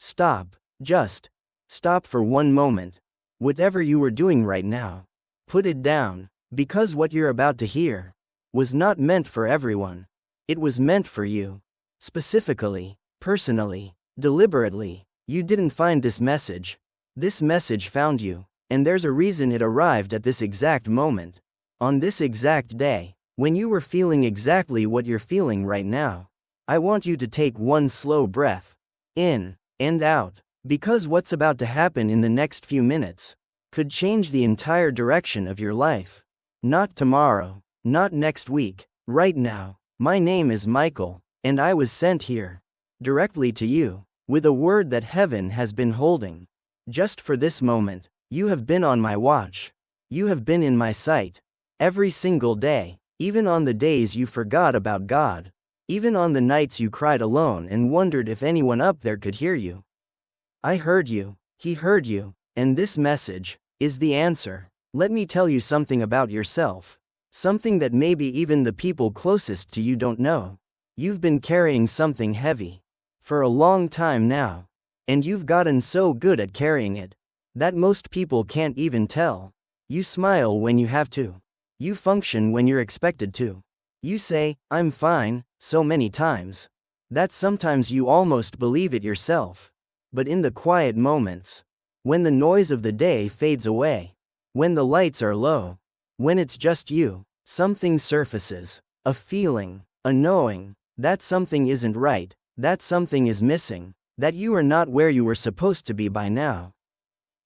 Stop. Just stop for one moment. Whatever you were doing right now, put it down, because what you're about to hear was not meant for everyone. It was meant for you. Specifically, personally, deliberately. You didn't find this message. This message found you, and there's a reason it arrived at this exact moment. On this exact day, when you were feeling exactly what you're feeling right now. I want you to take one slow breath, in and out, because what's about to happen in the next few minutes could change the entire direction of your life. Not tomorrow, not next week, right now. My name is Michael, and I was sent here, directly to you, with a word that heaven has been holding. Just for this moment, you have been on my watch. You have been in my sight. Every single day, even on the days you forgot about God. Even on the nights you cried alone and wondered if anyone up there could hear you. I heard you, he heard you, and this message is the answer. Let me tell you something about yourself. Something that maybe even the people closest to you don't know. You've been carrying something heavy for a long time now. And you've gotten so good at carrying it that most people can't even tell. You smile when you have to. You function when you're expected to. You say, "I'm fine," so many times that sometimes you almost believe it yourself. But in the quiet moments, when the noise of the day fades away, when the lights are low, when it's just you, something surfaces. A feeling, a knowing, that something isn't right, that something is missing, that you are not where you were supposed to be by now.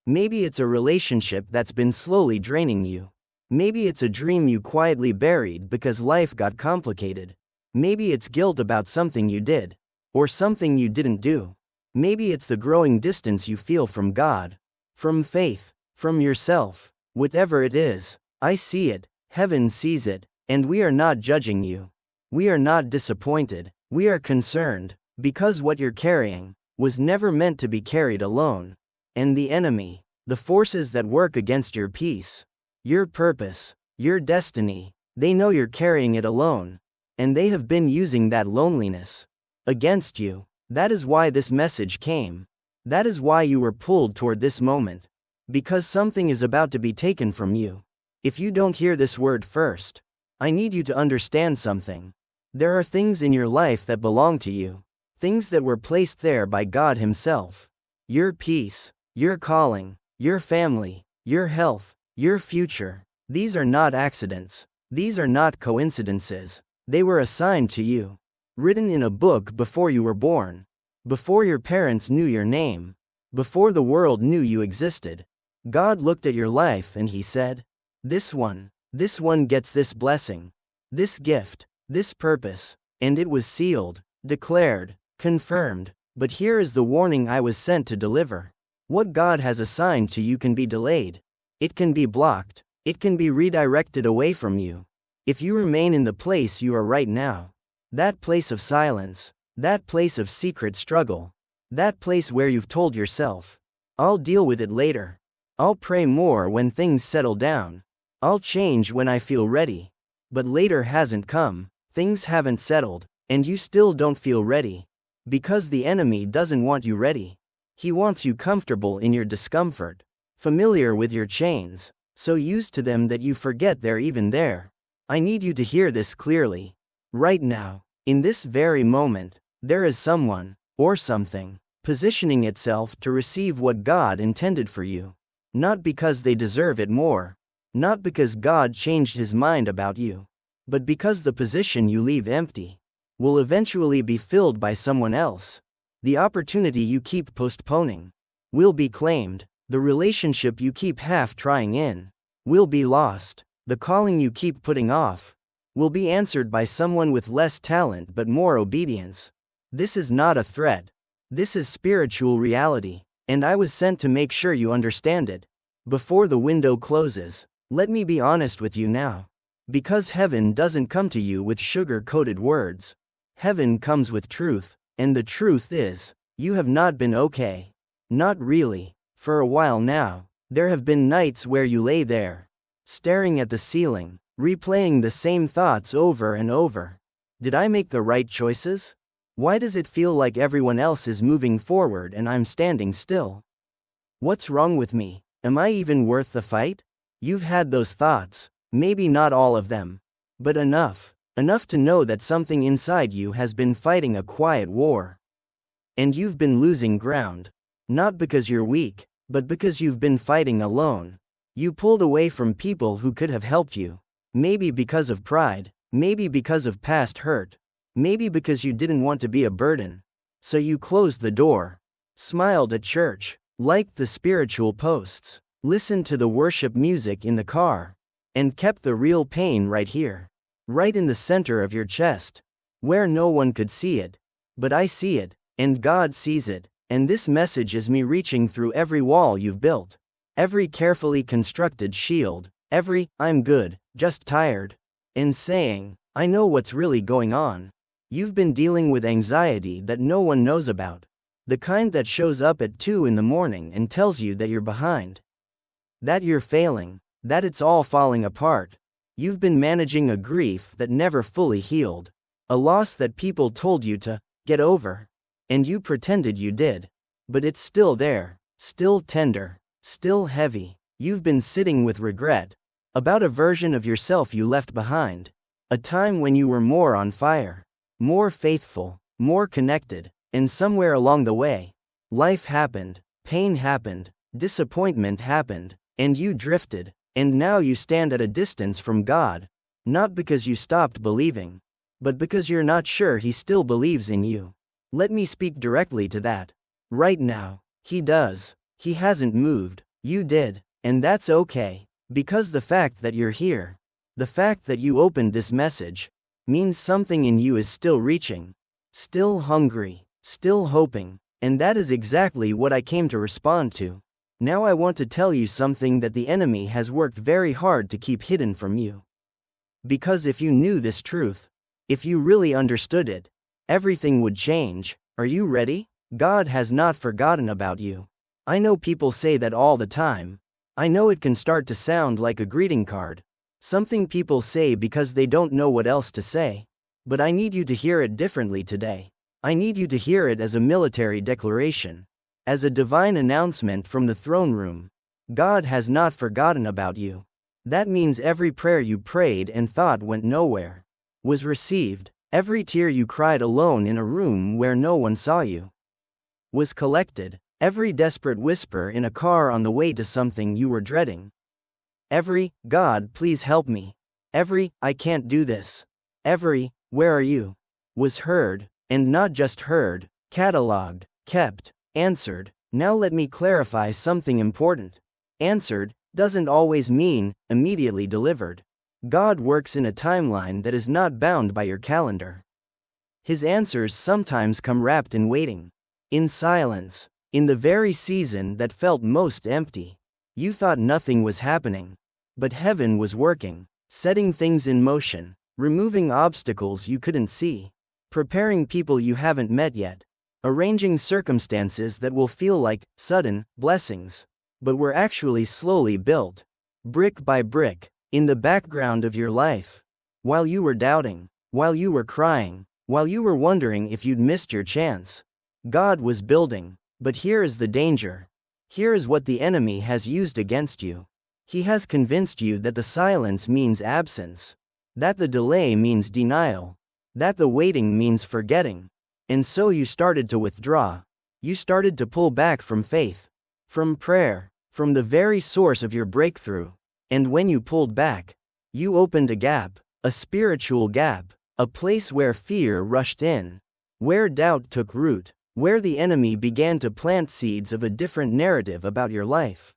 Maybe it's a relationship that's been slowly draining you. Maybe it's a dream you quietly buried because life got complicated. Maybe it's guilt about something you did, or something you didn't do. Maybe it's the growing distance you feel from God, from faith, from yourself. Whatever it is, I see it, heaven sees it, and we are not judging you. We are not disappointed, we are concerned, because what you're carrying was never meant to be carried alone. And the enemy, the forces that work against your peace, your purpose, your destiny, they know you're carrying it alone. And they have been using that loneliness against you. That is why this message came. That is why you were pulled toward this moment. Because something is about to be taken from you. If you don't hear this word first, I need you to understand something. There are things in your life that belong to you. Things that were placed there by God Himself. Your peace, your calling, your family, your health, your future. These are not accidents. These are not coincidences. They were assigned to you. Written in a book before you were born. Before your parents knew your name. Before the world knew you existed. God looked at your life and He said, this one gets this blessing, this gift, this purpose, and it was sealed, declared, confirmed. But here is the warning I was sent to deliver. What God has assigned to you can be delayed. It can be blocked. It can be redirected away from you. If you remain in the place you are right now, that place of silence, that place of secret struggle, that place where you've told yourself, I'll deal with it later. I'll pray more when things settle down. I'll change when I feel ready. But later hasn't come, things haven't settled, and you still don't feel ready. Because the enemy doesn't want you ready. He wants you comfortable in your discomfort, familiar with your chains, so used to them that you forget they're even there. I need you to hear this clearly. Right now, in this very moment, there is someone, or something, positioning itself to receive what God intended for you. Not because they deserve it more. Not because God changed His mind about you. But because the position you leave empty will eventually be filled by someone else. The opportunity you keep postponing will be claimed. The relationship you keep half trying in will be lost. The calling you keep putting off will be answered by someone with less talent but more obedience. This is not a threat. This is spiritual reality, and I was sent to make sure you understand it. Before the window closes, let me be honest with you now. Because heaven doesn't come to you with sugar-coated words. Heaven comes with truth, and the truth is, you have not been okay. Not really. For a while now, there have been nights where you lay there, staring at the ceiling, replaying the same thoughts over and over. Did I make the right choices? Why does it feel like everyone else is moving forward and I'm standing still? What's wrong with me? Am I even worth the fight? You've had those thoughts, maybe not all of them, but enough. Enough to know that something inside you has been fighting a quiet war. And you've been losing ground. Not because you're weak, but because you've been fighting alone. You pulled away from people who could have helped you. Maybe because of pride, maybe because of past hurt, maybe because you didn't want to be a burden. So you closed the door, smiled at church, liked the spiritual posts, listened to the worship music in the car, and kept the real pain right here. Right in the center of your chest, where no one could see it, but I see it, and God sees it, and this message is me reaching through every wall you've built, every carefully constructed shield, every "I'm good, just tired," and saying, I know what's really going on. You've been dealing with anxiety that no one knows about, the kind that shows up at 2 in the morning and tells you that you're behind, that you're failing, that it's all falling apart. You've been managing a grief that never fully healed, a loss that people told you to get over, and you pretended you did. But it's still there, still tender, still heavy. You've been sitting with regret about a version of yourself you left behind, a time when you were more on fire, more faithful, more connected, and somewhere along the way, life happened, pain happened, disappointment happened, and you drifted. And now you stand at a distance from God, not because you stopped believing, but because you're not sure He still believes in you. Let me speak directly to that. Right now, He does. He hasn't moved. You did. And that's okay. Because the fact that you're here, the fact that you opened this message, means something in you is still reaching, still hungry, still hoping. And that is exactly what I came to respond to. Now I want to tell you something that the enemy has worked very hard to keep hidden from you. Because if you knew this truth, if you really understood it, everything would change. Are you ready? God has not forgotten about you. I know people say that all the time. I know it can start to sound like a greeting card, something people say because they don't know what else to say. But I need you to hear it differently today. I need you to hear it as a military declaration. As a divine announcement from the throne room. God has not forgotten about you. That means every prayer you prayed and thought went nowhere was received. Every tear you cried alone in a room where no one saw you was collected. Every desperate whisper in a car on the way to something you were dreading. Every, God please help me. Every, I can't do this. Every, where are you? Was heard, and not just heard, cataloged, kept, answered. Now let me clarify something important. Answered doesn't always mean immediately delivered. God works in a timeline that is not bound by your calendar. His answers sometimes come wrapped in waiting, in silence, in the very season that felt most empty. You thought nothing was happening, but heaven was working, setting things in motion, removing obstacles you couldn't see, preparing people you haven't met yet, arranging circumstances that will feel like sudden blessings, but were actually slowly built, brick by brick, in the background of your life. While you were doubting, while you were crying, while you were wondering if you'd missed your chance, God was building. But here is the danger. Here is what the enemy has used against you. He has convinced you that the silence means absence, that the delay means denial, that the waiting means forgetting. And so you started to withdraw. You started to pull back from faith, from prayer, from the very source of your breakthrough. And when you pulled back, you opened a gap, a spiritual gap, a place where fear rushed in, where doubt took root, where the enemy began to plant seeds of a different narrative about your life.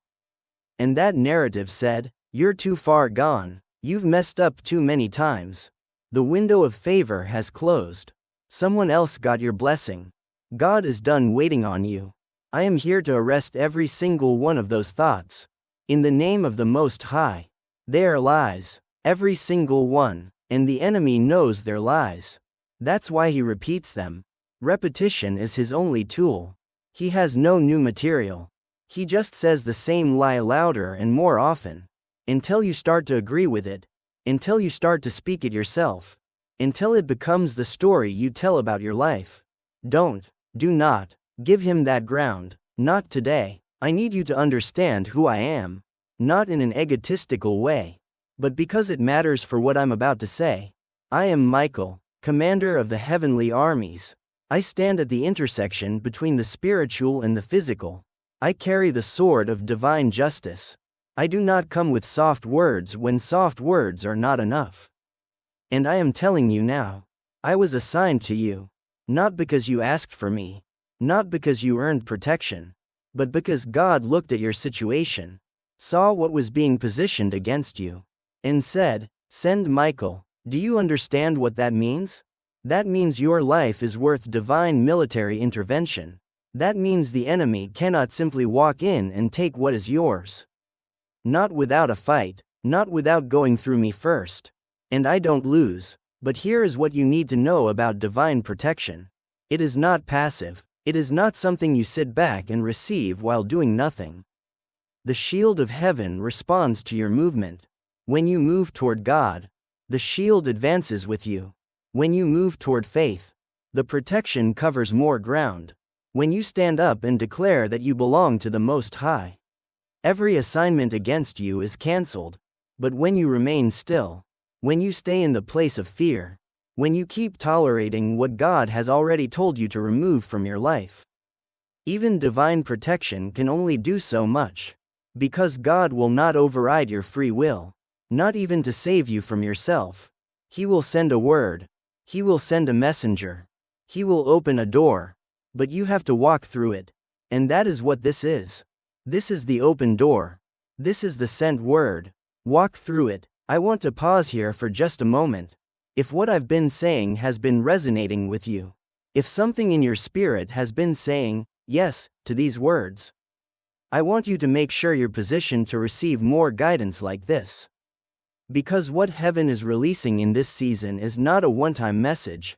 And that narrative said, you're too far gone, you've messed up too many times. The window of favor has closed. Someone else got your blessing. God is done waiting on you. I am here to arrest every single one of those thoughts. In the name of the Most High. They are lies, every single one, and the enemy knows they're lies. That's why he repeats them. Repetition is his only tool. He has no new material. He just says the same lie louder and more often. Until you start to agree with it. Until you start to speak it yourself. Until it becomes the story you tell about your life. Do not give him that ground. Not today. I need you to understand who I am. Not in an egotistical way, but because it matters for what I'm about to say. I am Michael, commander of the heavenly armies. I stand at the intersection between the spiritual and the physical. I carry the sword of divine justice. I do not come with soft words when soft words are not enough. And I am telling you now, I was assigned to you. Not because you asked for me. Not because you earned protection. But because God looked at your situation, saw what was being positioned against you, and said, "Send Michael." Do you understand what that means? That means your life is worth divine military intervention. That means the enemy cannot simply walk in and take what is yours. Not without a fight, not without going through me first. And I don't lose. But here is what you need to know about divine protection. It is not passive. It is not something you sit back and receive while doing nothing. The shield of heaven responds to your movement. When you move toward God, the shield advances with you. When you move toward faith, the protection covers more ground. When you stand up and declare that you belong to the Most High, every assignment against you is canceled. But when you remain still, when you stay in the place of fear, when you keep tolerating what God has already told you to remove from your life, even divine protection can only do so much. Because God will not override your free will, not even to save you from yourself. He will send a word. He will send a messenger. He will open a door. But you have to walk through it. And that is what this is. This is the open door. This is the sent word. Walk through it. I want to pause here for just a moment. If what I've been saying has been resonating with you, if something in your spirit has been saying yes to these words, I want you to make sure you're positioned to receive more guidance like this. Because what heaven is releasing in this season is not a one-time message.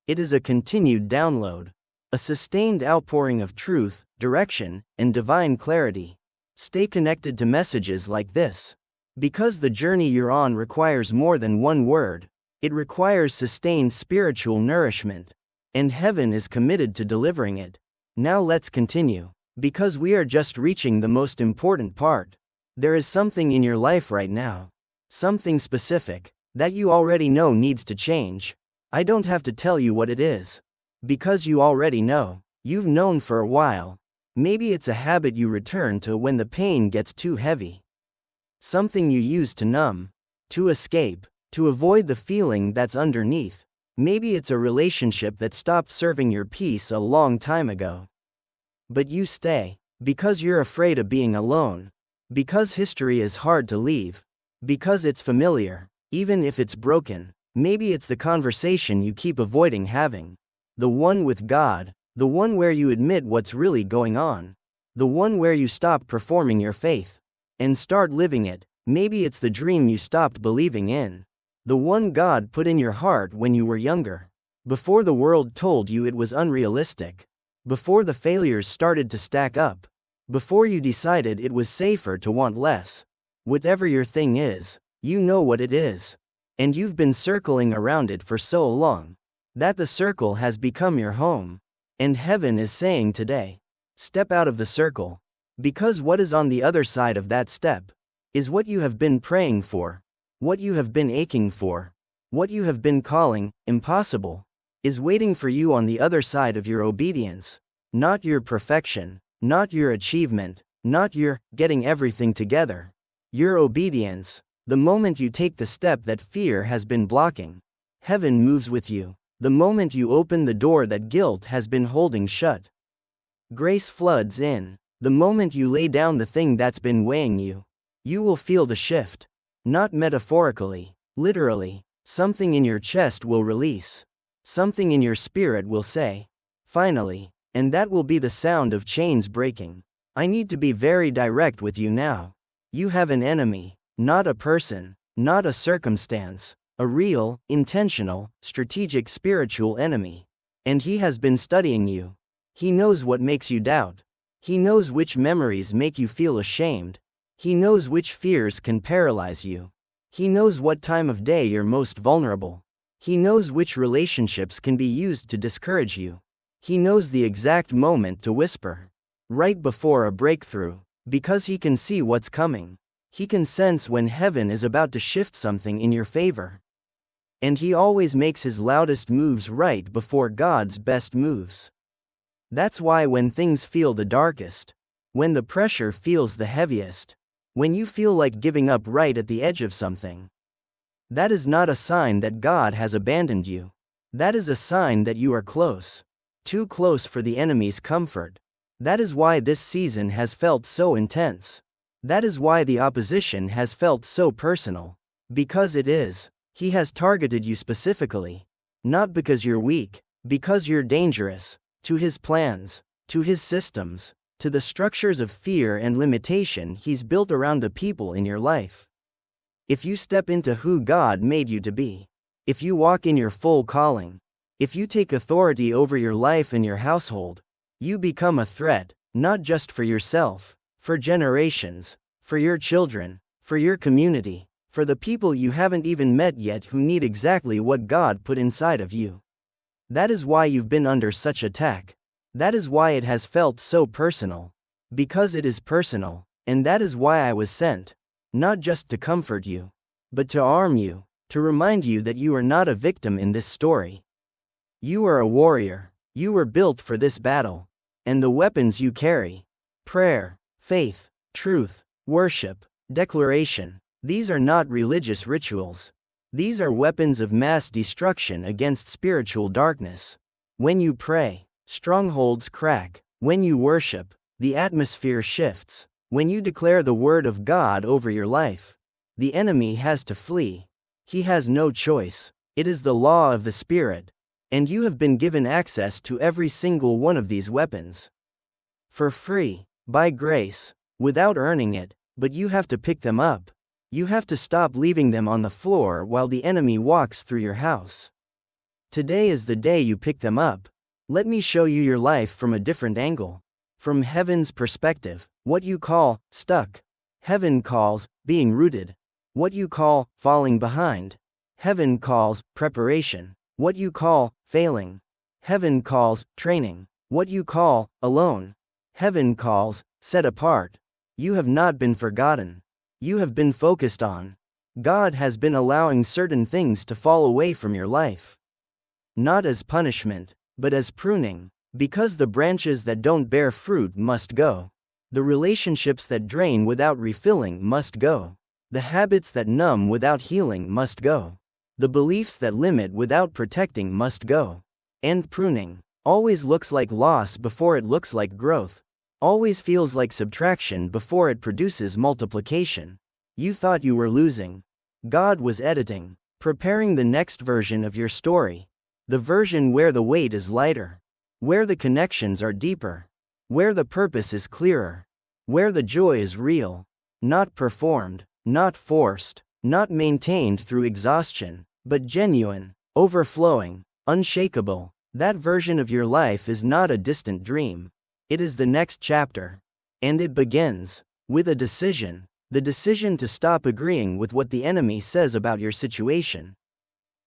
It is a continued download, a sustained outpouring of truth, direction, and divine clarity. Stay connected to messages like this. Because the journey you're on requires more than one word. It requires sustained spiritual nourishment. And heaven is committed to delivering it. Now let's continue. Because we are just reaching the most important part. There is something in your life right now. Something specific, that you already know needs to change. I don't have to tell you what it is. Because you already know. You've known for a while. Maybe it's a habit you return to when the pain gets too heavy. Something you use to numb, to escape, to avoid the feeling that's underneath. Maybe it's a relationship that stopped serving your peace a long time ago. But you stay, because you're afraid of being alone. Because history is hard to leave. Because it's familiar, even if it's broken. Maybe it's the conversation you keep avoiding having. The one with God, the one where you admit what's really going on. The one where you stop performing your faith and start living it. Maybe it's the dream you stopped believing in. The one God put in your heart when you were younger. Before the world told you it was unrealistic. Before the failures started to stack up. Before you decided it was safer to want less. Whatever your thing is, you know what it is. And you've been circling around it for so long that the circle has become your home. And heaven is saying today, step out of the circle. Because what is on the other side of that step is what you have been praying for, what you have been aching for, what you have been calling impossible, is waiting for you on the other side of your obedience. Not your perfection, not your achievement, not your getting everything together. Your obedience. The moment you take the step that fear has been blocking, heaven moves with you. The moment you open the door that guilt has been holding shut, grace floods in. The moment you lay down the thing that's been weighing you, you will feel the shift. Not metaphorically, literally. Something in your chest will release. Something in your spirit will say, finally. And that will be the sound of chains breaking. I need to be very direct with you now. You have an enemy, not a person, not a circumstance, a real, intentional, strategic spiritual enemy. And he has been studying you. He knows what makes you doubt. He knows which memories make you feel ashamed. He knows which fears can paralyze you. He knows what time of day you're most vulnerable. He knows which relationships can be used to discourage you. He knows the exact moment to whisper. Right before a breakthrough. Because he can see what's coming. He can sense when heaven is about to shift something in your favor. And he always makes his loudest moves right before God's best moves. That's why when things feel the darkest, when the pressure feels the heaviest, when you feel like giving up right at the edge of something, that is not a sign that God has abandoned you. That is a sign that you are close. Too close for the enemy's comfort. That is why this season has felt so intense. That is why the opposition has felt so personal. Because it is. He has targeted you specifically. Not because you're weak, because you're dangerous. To his plans, to his systems, to the structures of fear and limitation he's built around the people in your life. If you step into who God made you to be, if you walk in your full calling, if you take authority over your life and your household, you become a threat, not just for yourself, for generations, for your children, for your community, for the people you haven't even met yet who need exactly what God put inside of you. That is why you've been under such attack. That is why it has felt so personal. Because it is personal, and that is why I was sent. Not just to comfort you, but to arm you, to remind you that you are not a victim in this story. You are a warrior. You were built for this battle. And the weapons you carry, prayer, faith, truth, worship, declaration, these are not religious rituals. These are weapons of mass destruction against spiritual darkness. When you pray, strongholds crack. When you worship, the atmosphere shifts. When you declare the word of God over your life, the enemy has to flee. He has no choice. It is the law of the Spirit. And you have been given access to every single one of these weapons. For free, by grace, without earning it, but you have to pick them up. You have to stop leaving them on the floor while the enemy walks through your house. Today is the day you pick them up. Let me show you your life from a different angle. From heaven's perspective, what you call stuck, heaven calls being rooted. What you call falling behind, heaven calls preparation. What you call failing, heaven calls training. What you call alone, heaven calls set apart. You have not been forgotten. You have been focused on. God has been allowing certain things to fall away from your life. Not as punishment, but as pruning. Because the branches that don't bear fruit must go. The relationships that drain without refilling must go. The habits that numb without healing must go. The beliefs that limit without protecting must go. And pruning always looks like loss before it looks like growth. Always feels like subtraction before it produces multiplication. You thought you were losing. God was editing, preparing the next version of your story. The version where the weight is lighter. Where the connections are deeper. Where the purpose is clearer. Where the joy is real. Not performed, not forced, not maintained through exhaustion, but genuine, overflowing, unshakable. That version of your life is not a distant dream. It is the next chapter. And it begins with a decision. The decision to stop agreeing with what the enemy says about your situation.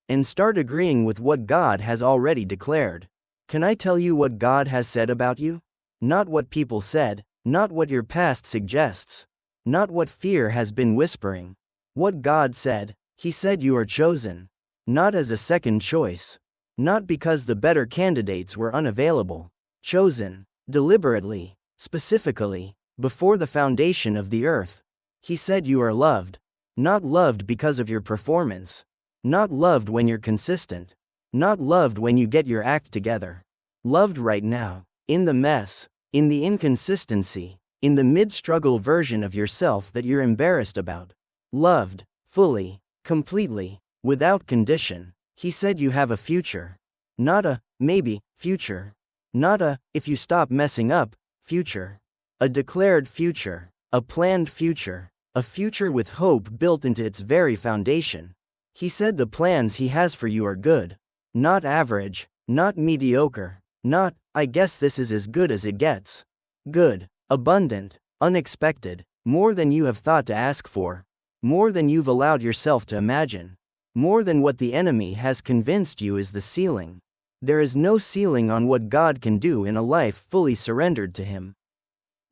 And start agreeing with what God has already declared. Can I tell you what God has said about you? Not what people said, not what your past suggests, not what fear has been whispering. What God said. He said you are chosen. Not as a second choice. Not because the better candidates were unavailable. Chosen. Deliberately. Specifically. Before the foundation of the earth. He said you are loved. Not loved because of your performance. Not loved when you're consistent. Not loved when you get your act together. Loved right now. In the mess. In the inconsistency. In the mid-struggle version of yourself that you're embarrassed about. Loved. Fully. Completely. Without condition. He said you have a future. Not a, maybe, future. Not a, if you stop messing up, future. A declared future. A planned future. A future with hope built into its very foundation. He said the plans he has for you are good. Not average. Not mediocre. Not, I guess this is as good as it gets. Good. Abundant. Unexpected. More than you have thought to ask for. More than you've allowed yourself to imagine. More than what the enemy has convinced you is the ceiling. There is no ceiling on what God can do in a life fully surrendered to Him.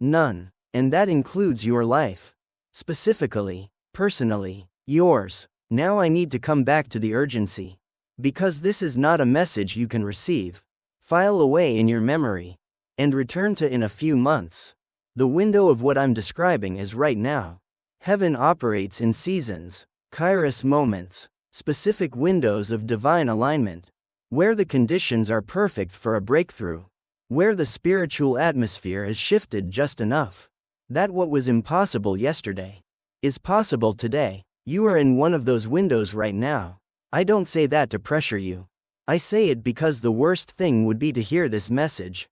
None. And that includes your life. Specifically, personally, yours. Now I need to come back to the urgency. Because this is not a message you can receive, file away in your memory, and return to in a few months. The window of what I'm describing is right now. Heaven operates in seasons, kairos moments, specific windows of divine alignment, where the conditions are perfect for a breakthrough, where the spiritual atmosphere is shifted just enough that what was impossible yesterday is possible today. You are in one of those windows right now. I don't say that to pressure you. I say it because the worst thing would be to hear this message,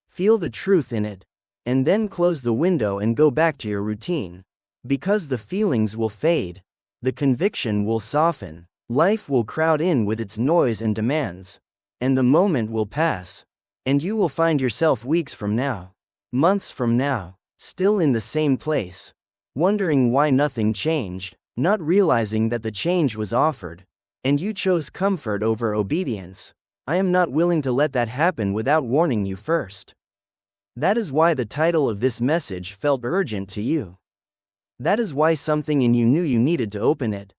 feel the truth in it, and then close the window and go back to your routine. Because the feelings will fade, the conviction will soften, life will crowd in with its noise and demands, and the moment will pass, and you will find yourself weeks from now, months from now, still in the same place, wondering why nothing changed, not realizing that the change was offered, and you chose comfort over obedience. I am not willing to let that happen without warning you first. That is why the title of this message felt urgent to you. That is why something in you knew you needed to open it.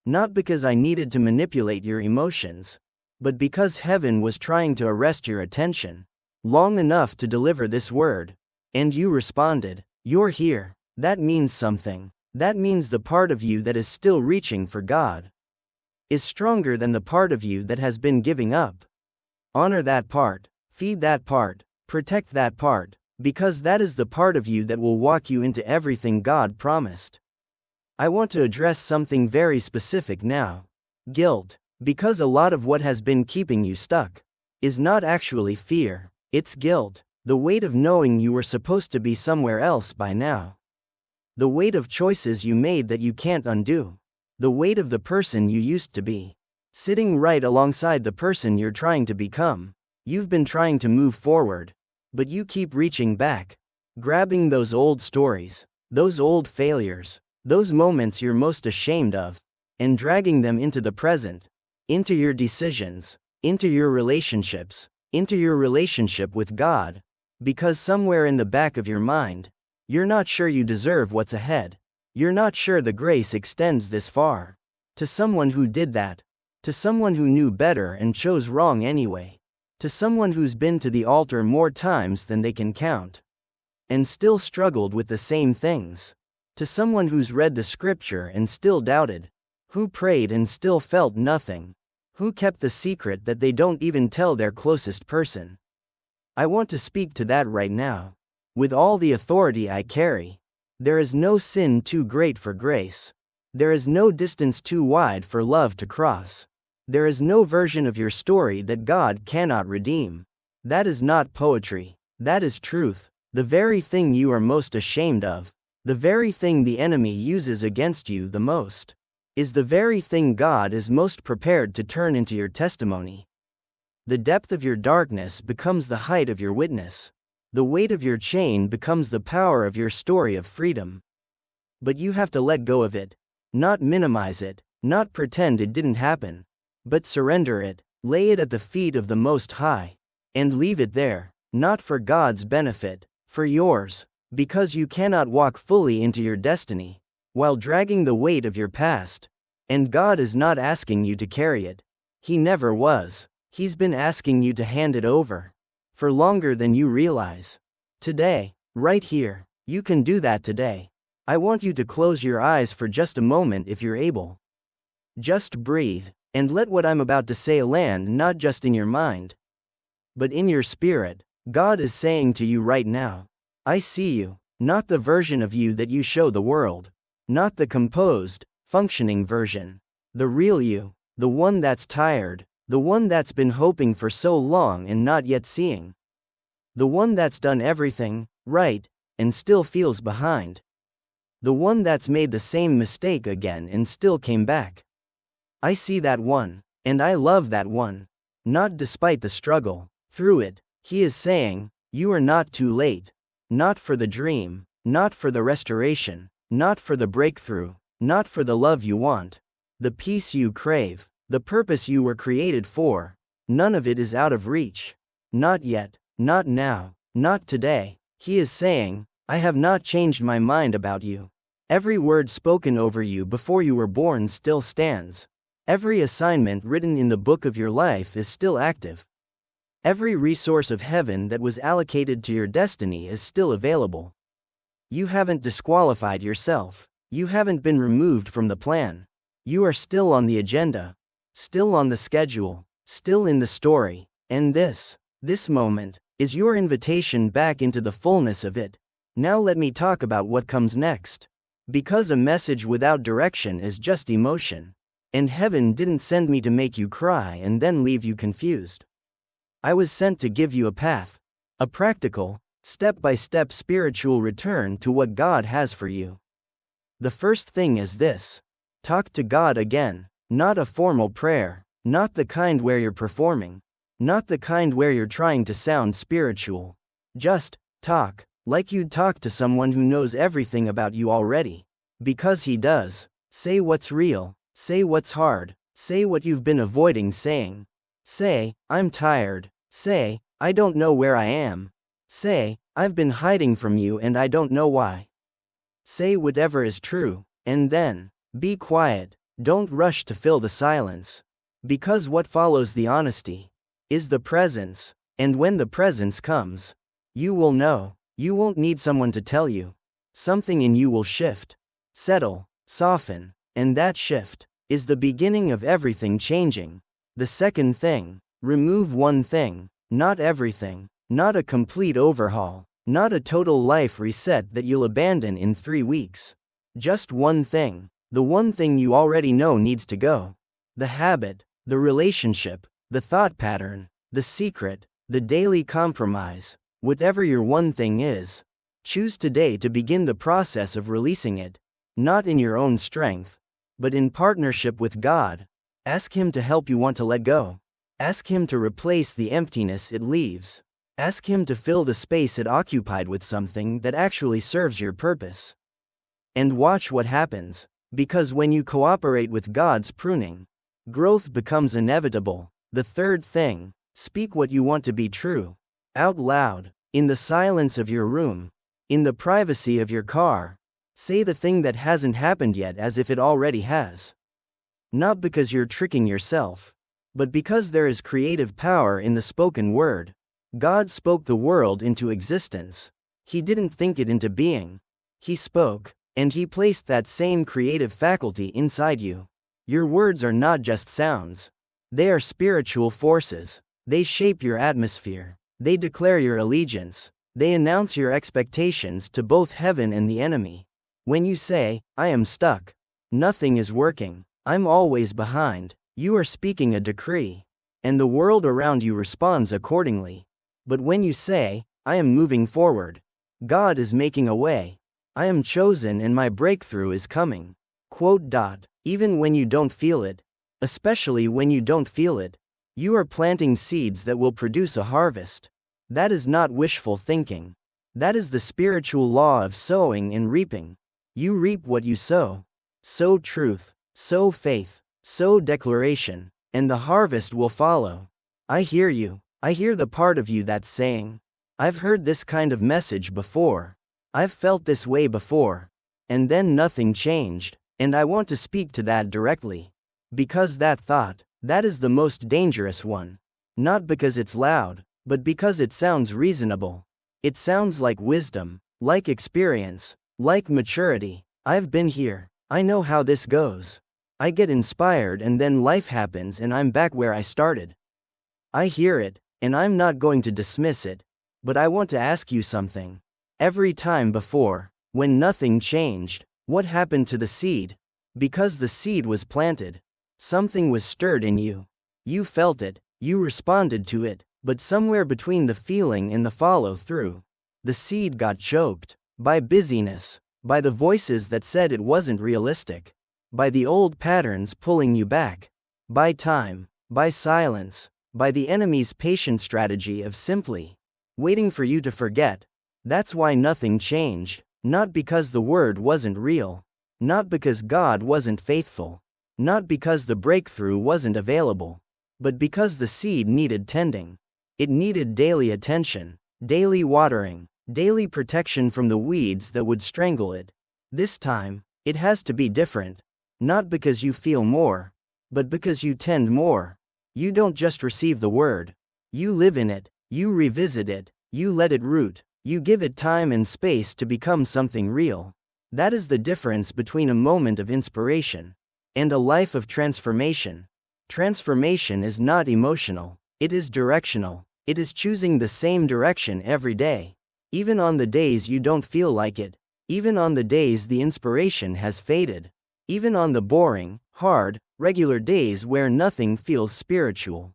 Not because I needed to manipulate your emotions, but because heaven was trying to arrest your attention long enough to deliver this word. And you responded. You're here. That means something. That means the part of you that is still reaching for God is stronger than the part of you that has been giving up. Honor that part. Feed that part. Protect that part. Because that is the part of you that will walk you into everything God promised. I want to address something very specific now. Guilt. Because a lot of what has been keeping you stuck is not actually fear, it's guilt. The weight of knowing you were supposed to be somewhere else by now. The weight of choices you made that you can't undo. The weight of the person you used to be, sitting right alongside the person you're trying to become. You've been trying to move forward, but you keep reaching back, grabbing those old stories, those old failures, those moments you're most ashamed of, and dragging them into the present, into your decisions, into your relationships, into your relationship with God. Because somewhere in the back of your mind, you're not sure you deserve what's ahead. You're not sure the grace extends this far. To someone who did that. To someone who knew better and chose wrong anyway. To someone who's been to the altar more times than they can count, and still struggled with the same things. To someone who's read the scripture and still doubted. Who prayed and still felt nothing. Who kept the secret that they don't even tell their closest person. I want to speak to that right now. With all the authority I carry. There is no sin too great for grace. There is no distance too wide for love to cross. There is no version of your story that God cannot redeem. That is not poetry. That is truth. The very thing you are most ashamed of, the very thing the enemy uses against you the most, is the very thing God is most prepared to turn into your testimony. The depth of your darkness becomes the height of your witness. The weight of your chain becomes the power of your story of freedom. But you have to let go of it. Not minimize it, not pretend it didn't happen. But surrender it, lay it at the feet of the Most High, and leave it there, not for God's benefit, for yours, because you cannot walk fully into your destiny while dragging the weight of your past. And God is not asking you to carry it. He never was. He's been asking you to hand it over for longer than you realize. Today, right here, you can do that today. I want you to close your eyes for just a moment if you're able. Just breathe, and let what I'm about to say land not just in your mind, but in your spirit. God is saying to you right now, I see you, not the version of you that you show the world, not the composed, functioning version, the real you, the one that's tired, the one that's been hoping for so long and not yet seeing, the one that's done everything right and still feels behind, the one that's made the same mistake again and still came back. I see that one, and I love that one. Not despite the struggle, through it. He is saying, you are not too late. Not for the dream, not for the restoration, not for the breakthrough, not for the love you want, the peace you crave, the purpose you were created for. None of it is out of reach. Not yet, not now, not today. He is saying, I have not changed my mind about you. Every word spoken over you before you were born still stands. Every assignment written in the book of your life is still active. Every resource of heaven that was allocated to your destiny is still available. You haven't disqualified yourself. You haven't been removed from the plan. You are still on the agenda, still on the schedule, still in the story, and this moment, is your invitation back into the fullness of it. Now let me talk about what comes next. Because a message without direction is just emotion. And heaven didn't send me to make you cry and then leave you confused. I was sent to give you a path, a practical, step-by-step spiritual return to what God has for you. The first thing is this. Talk to God again, not a formal prayer, not the kind where you're performing, not the kind where you're trying to sound spiritual. Just talk, like you'd talk to someone who knows everything about you already. Because he does. Say what's real, say what's hard, say what you've been avoiding saying. Say, I'm tired. Say, I don't know where I am. Say, I've been hiding from you and I don't know why. Say whatever is true, and then, be quiet, don't rush to fill the silence. Because what follows the honesty is the presence, and when the presence comes, you will know. You won't need someone to tell you. Something in you will shift, settle, soften, and that shift is the beginning of everything changing. The second thing, remove one thing, not everything, not a complete overhaul, not a total life reset that you'll abandon in 3 weeks. Just one thing, the one thing you already know needs to go. The habit, the relationship, the thought pattern, the secret, the daily compromise, whatever your one thing is. Choose today to begin the process of releasing it, not in your own strength, but in partnership with God. Ask Him to help you want to let go. Ask Him to replace the emptiness it leaves. Ask Him to fill the space it occupied with something that actually serves your purpose. And watch what happens, because when you cooperate with God's pruning, growth becomes inevitable. The third thing, speak what you want to be true. Out loud, in the silence of your room, in the privacy of your car. Say the thing that hasn't happened yet as if it already has. Not because you're tricking yourself, but because there is creative power in the spoken word. God spoke the world into existence. He didn't think it into being. He spoke, and He placed that same creative faculty inside you. Your words are not just sounds. They are spiritual forces. They shape your atmosphere. They declare your allegiance. They announce your expectations to both heaven and the enemy. When you say, I am stuck, nothing is working, I'm always behind, you are speaking a decree. And the world around you responds accordingly. But when you say, I am moving forward, God is making a way. I am chosen and my breakthrough is coming. Even when you don't feel it, especially when you don't feel it, you are planting seeds that will produce a harvest. That is not wishful thinking. That is the spiritual law of sowing and reaping. You reap what you sow. Sow truth, sow faith, sow declaration, and the harvest will follow. I hear you. I hear the part of you that's saying, I've heard this kind of message before. I've felt this way before. And then nothing changed, and I want to speak to that directly. Because that thought, that is the most dangerous one. Not because it's loud, but because it sounds reasonable. It sounds like wisdom, like experience, like maturity. I've been here. I know how this goes. I get inspired and then life happens and I'm back where I started. I hear it, and I'm not going to dismiss it. But I want to ask you something. Every time before, when nothing changed, what happened to the seed? Because the seed was planted. Something was stirred in you. You felt it, you responded to it, but somewhere between the feeling and the follow-through, the seed got choked. By busyness, by the voices that said it wasn't realistic, by the old patterns pulling you back, by time, by silence, by the enemy's patient strategy of simply waiting for you to forget. That's why nothing changed, not because the word wasn't real, not because God wasn't faithful, not because the breakthrough wasn't available. but because the seed needed tending. It needed daily attention, daily watering, daily protection from the weeds that would strangle it. This time, it has to be different. Not because you feel more, but because you tend more. You don't just receive the word. You live in it, you revisit it, you let it root, you give it time and space to become something real. That is the difference between a moment of inspiration and a life of transformation. Transformation is not emotional, it is directional. It is choosing the same direction every day. Even on the days you don't feel like it. Even on the days the inspiration has faded. Even on the boring, hard, regular days where nothing feels spiritual.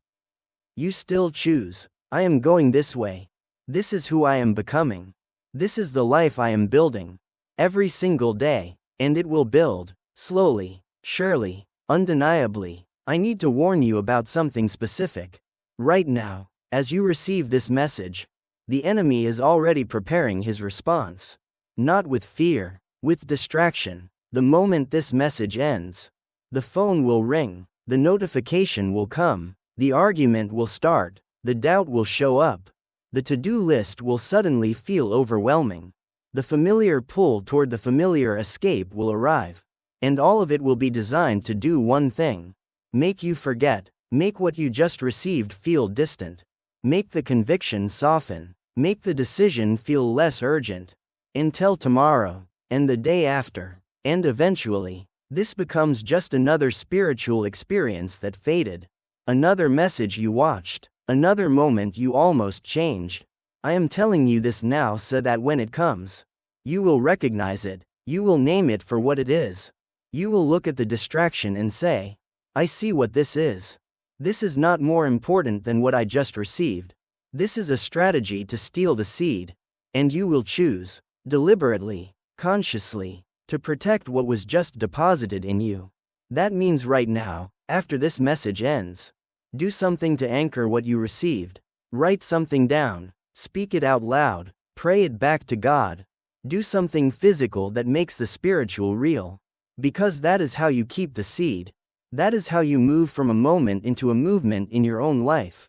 You still choose. I am going this way. This is who I am becoming. This is the life I am building. Every single day. And it will build. Slowly, surely, undeniably. I need to warn you about something specific. Right now, as you receive this message, the enemy is already preparing his response. Not with fear, with distraction. The moment this message ends, the phone will ring, the notification will come, the argument will start, the doubt will show up. The to-do list will suddenly feel overwhelming. The familiar pull toward the familiar escape will arrive. And all of it will be designed to do one thing. Make you forget. Make what you just received feel distant. Make the conviction soften. Make the decision feel less urgent. Until tomorrow, and the day after, and eventually, this becomes just another spiritual experience that faded. Another message you watched. Another moment you almost changed. I am telling you this now so that when it comes, you will recognize it. You will name it for what it is. You will look at the distraction and say, I see what this is. This is not more important than what I just received. This is a strategy to steal the seed. And you will choose, deliberately, consciously, to protect what was just deposited in you. That means right now, after this message ends, do something to anchor what you received. Write something down, speak it out loud, pray it back to God. Do something physical that makes the spiritual real. Because that is how you keep the seed. That is how you move from a moment into a movement in your own life.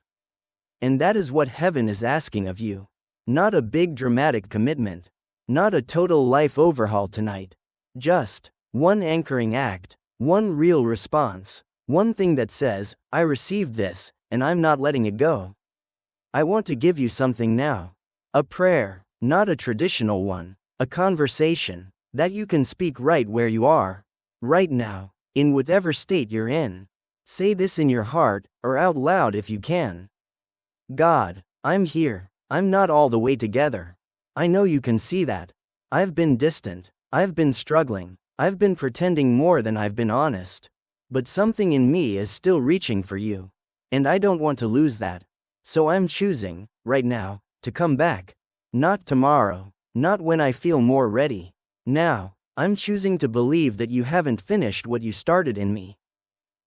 And that is what heaven is asking of you. Not a big dramatic commitment. Not a total life overhaul tonight. Just one anchoring act, one real response, one thing that says, I received this, and I'm not letting it go. I want to give you something now. A prayer, not a traditional one, a conversation that you can speak right where you are, right now. In whatever state you're in. Say this in your heart, or out loud if you can. God, I'm here. I'm not all the way together. I know you can see that. I've been distant. I've been struggling. I've been pretending more than I've been honest. But something in me is still reaching for you. And I don't want to lose that. So I'm choosing, right now, to come back. Not tomorrow. Not when I feel more ready. Now. I'm choosing to believe that you haven't finished what you started in me.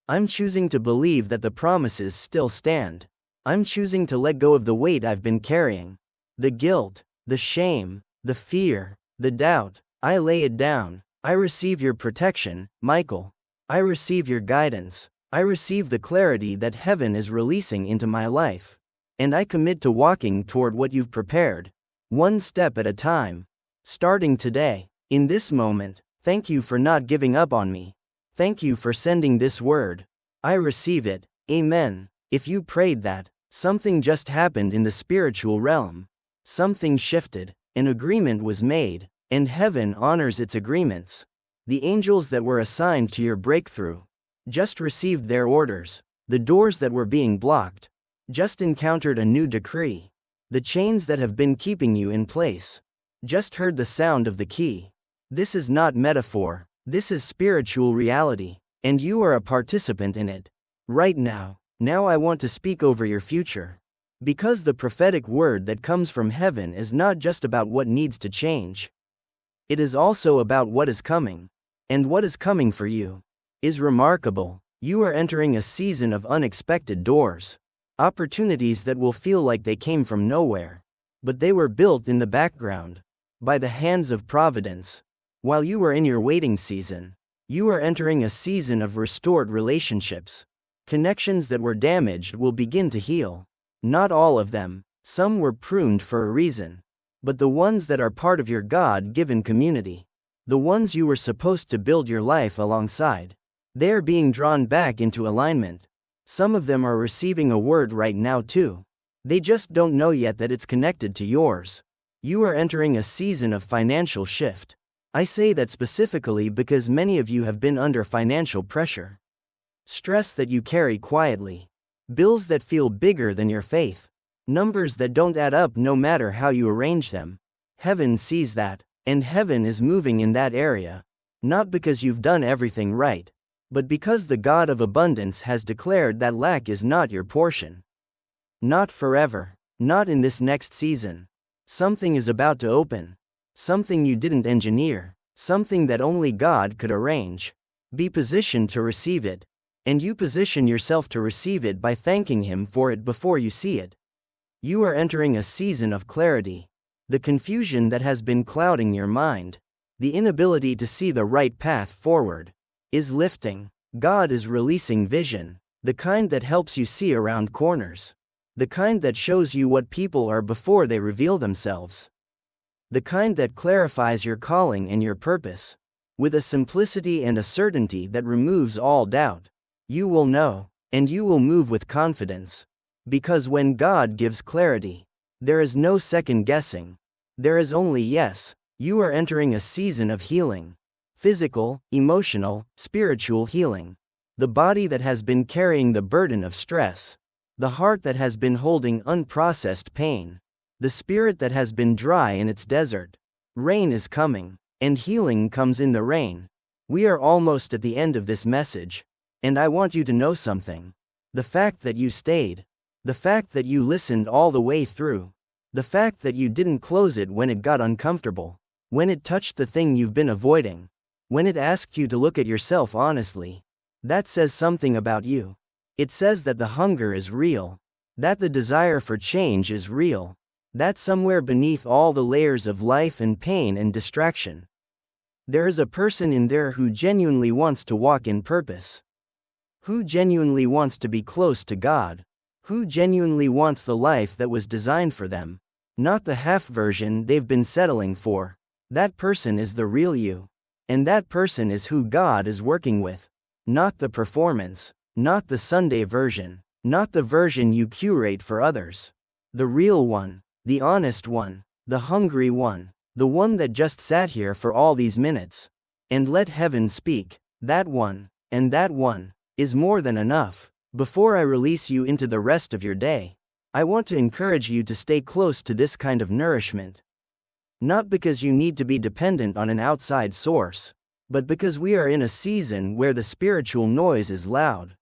I'm choosing to believe that the promises still stand. I'm choosing to let go of the weight I've been carrying. The guilt, the shame, the fear, the doubt. I lay it down. I receive your protection, Michael. I receive your guidance. I receive the clarity that heaven is releasing into my life. And I commit to walking toward what you've prepared. One step at a time. Starting today. In this moment, thank you for not giving up on me. Thank you for sending this word. I receive it. Amen. If you prayed that, something just happened in the spiritual realm. Something shifted. An agreement was made, and heaven honors its agreements. The angels that were assigned to your breakthrough just received their orders. The doors that were being blocked just encountered a new decree. The chains that have been keeping you in place just heard the sound of the key. This is not metaphor, this is spiritual reality, and you are a participant in it. Right now, I want to speak over your future. Because the prophetic word that comes from heaven is not just about what needs to change. It is also about what is coming. And what is coming for you is remarkable. You are entering a season of unexpected doors. Opportunities that will feel like they came from nowhere. But they were built in the background, by the hands of providence. While you are in your waiting season, you are entering a season of restored relationships. Connections that were damaged will begin to heal. Not all of them, some were pruned for a reason. But the ones that are part of your God-given community, the ones you were supposed to build your life alongside, they are being drawn back into alignment. Some of them are receiving a word right now too. They just don't know yet that it's connected to yours. You are entering a season of financial shift. I say that specifically because many of you have been under financial pressure. Stress that you carry quietly. Bills that feel bigger than your faith. Numbers that don't add up no matter how you arrange them. Heaven sees that, and heaven is moving in that area. Not because you've done everything right, but because the God of abundance has declared that lack is not your portion. Not forever, not in this next season. Something is about to open. Something you didn't engineer, something that only God could arrange. Be positioned to receive it. And you position yourself to receive it by thanking Him for it before you see it. You are entering a season of clarity. The confusion that has been clouding your mind, the inability to see the right path forward, is lifting. God is releasing vision, the kind that helps you see around corners, the kind that shows you what people are before they reveal themselves, the kind that clarifies your calling and your purpose, with a simplicity and a certainty that removes all doubt. You will know, and you will move with confidence. Because when God gives clarity, there is no second guessing. There is only yes. You are entering a season of healing. Physical, emotional, spiritual healing. The body that has been carrying the burden of stress. The heart that has been holding unprocessed pain. The spirit that has been dry in its desert. Rain is coming, and healing comes in the rain. We are almost at the end of this message. And I want you to know something. The fact that you stayed. The fact that you listened all the way through. The fact that you didn't close it when it got uncomfortable. When it touched the thing you've been avoiding. When it asked you to look at yourself honestly. That says something about you. It says that the hunger is real. That the desire for change is real. That somewhere beneath all the layers of life and pain and distraction, there is a person in there who genuinely wants to walk in purpose. Who genuinely wants to be close to God. Who genuinely wants the life that was designed for them. Not the half version they've been settling for. That person is the real you. And that person is who God is working with. Not the performance. Not the Sunday version. Not the version you curate for others. The real one. The honest one. The hungry one. The one that just sat here for all these minutes. And let heaven speak. That one. And that one is more than enough. Before I release you into the rest of your day, I want to encourage you to stay close to this kind of nourishment. Not because you need to be dependent on an outside source, but because we are in a season where the spiritual noise is loud.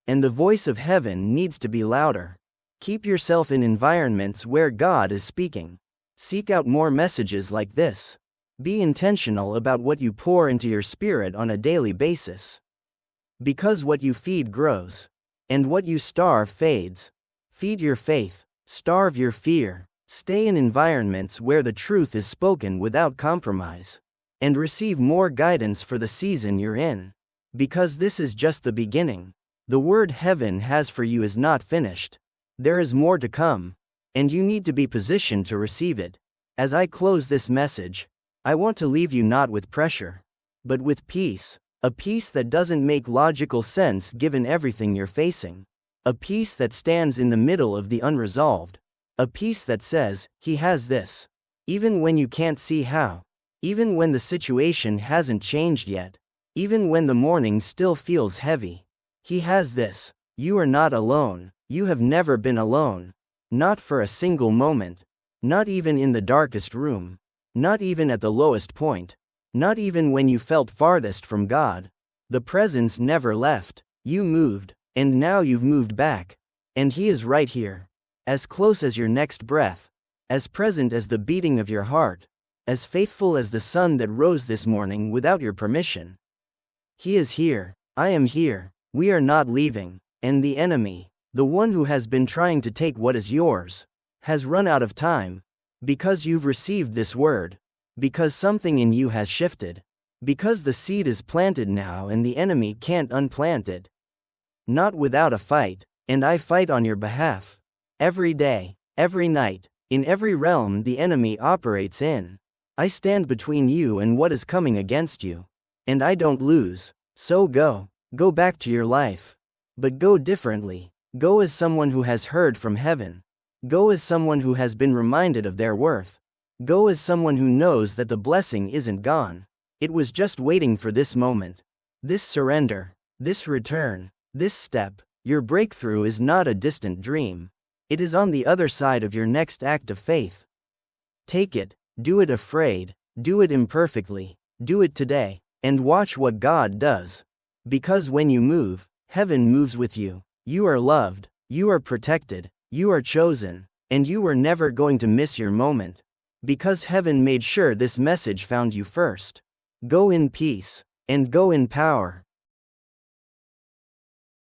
And the voice of heaven needs to be louder. Keep yourself in environments where God is speaking. Seek out more messages like this. Be intentional about what you pour into your spirit on a daily basis. Because what you feed grows. And what you starve fades. Feed your faith. Starve your fear. Stay in environments where the truth is spoken without compromise. And receive more guidance for the season you're in. Because this is just the beginning. The word heaven has for you is not finished. There is more to come. And you need to be positioned to receive it. As I close this message, I want to leave you not with pressure, but with peace. A peace that doesn't make logical sense given everything you're facing. A peace that stands in the middle of the unresolved. A peace that says, He has this. Even when you can't see how. Even when the situation hasn't changed yet. Even when the morning still feels heavy. He has this. You are not alone. You have never been alone. Not for a single moment. Not even in the darkest room. Not even at the lowest point. Not even when you felt farthest from God. The presence never left. You moved, and now you've moved back. And He is right here. As close as your next breath. As present as the beating of your heart. As faithful as the sun that rose this morning without your permission. He is here. I am here. We are not leaving. And the enemy, the one who has been trying to take what is yours, has run out of time. Because you've received this word. Because something in you has shifted. Because the seed is planted now and the enemy can't unplant it. not without a fight, and I fight on your behalf. Every day, every night, in every realm the enemy operates in. I stand between you and what is coming against you. And I don't lose. So go back to your life. But go differently. Go as someone who has heard from heaven. Go as someone who has been reminded of their worth. Go as someone who knows that the blessing isn't gone. It was just waiting for this moment. This surrender. This return. This step. Your breakthrough is not a distant dream. It is on the other side of your next act of faith. Take it. Do it afraid. Do it imperfectly. Do it today. And watch what God does. Because when you move, heaven moves with you. You are loved. You are protected. You are chosen. And you were never going to miss your moment. Because heaven made sure this message found you first. Go in peace. And go in power.